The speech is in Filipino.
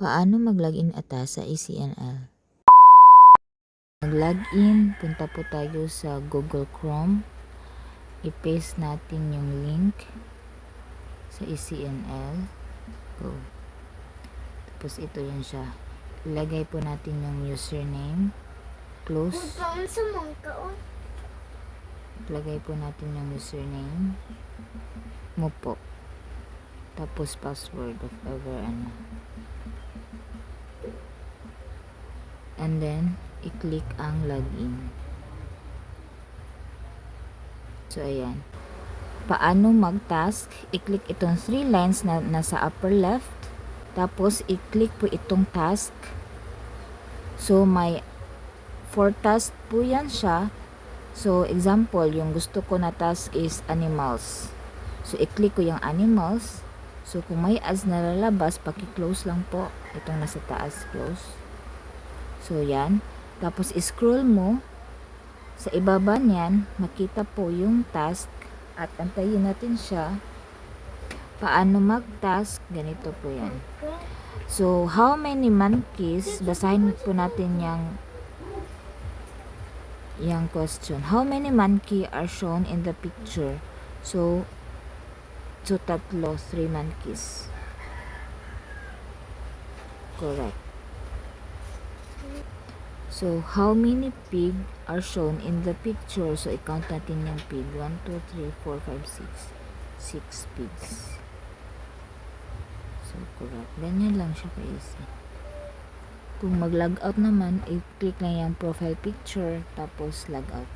Paano mag-login ata sa ECNL? Mag-login, punta po tayo sa Google Chrome. I-paste natin yung link sa ECNL. Go. Tapos ito yan siya. Ilagay po natin yung username. Close. Ilagay po natin yung username mo po. Tapos password of ever ano. And then, i-click ang login. So, ayan. Paano mag-task? I-click itong 3 lines na nasa upper left. Tapos, i-click po itong task. So, may 4 task po yan siya. So, example, yung gusto ko na task is animals. So, i-click ko yung animals. So, kung may ads na lalabas, paki-close lang po. Itong nasa taas, close. So, yan. Tapos, scroll mo. Sa ibaba niyan, makita po yung task. At antayin natin siya. Paano mag-task? Ganito po yan. So, how many monkeys? Basahin po natin yung question. How many monkey are shown in the picture? So tatlo, 3 monkeys. Correct. So, how many pig are shown in the picture? So, i-count natin yung pig. 1, 2, 3, 4, 5, 6. 6 pigs. So, correct. Ganyan lang siya ka-easy. Kung mag-log out naman, i-click lang yung profile picture, tapos log out.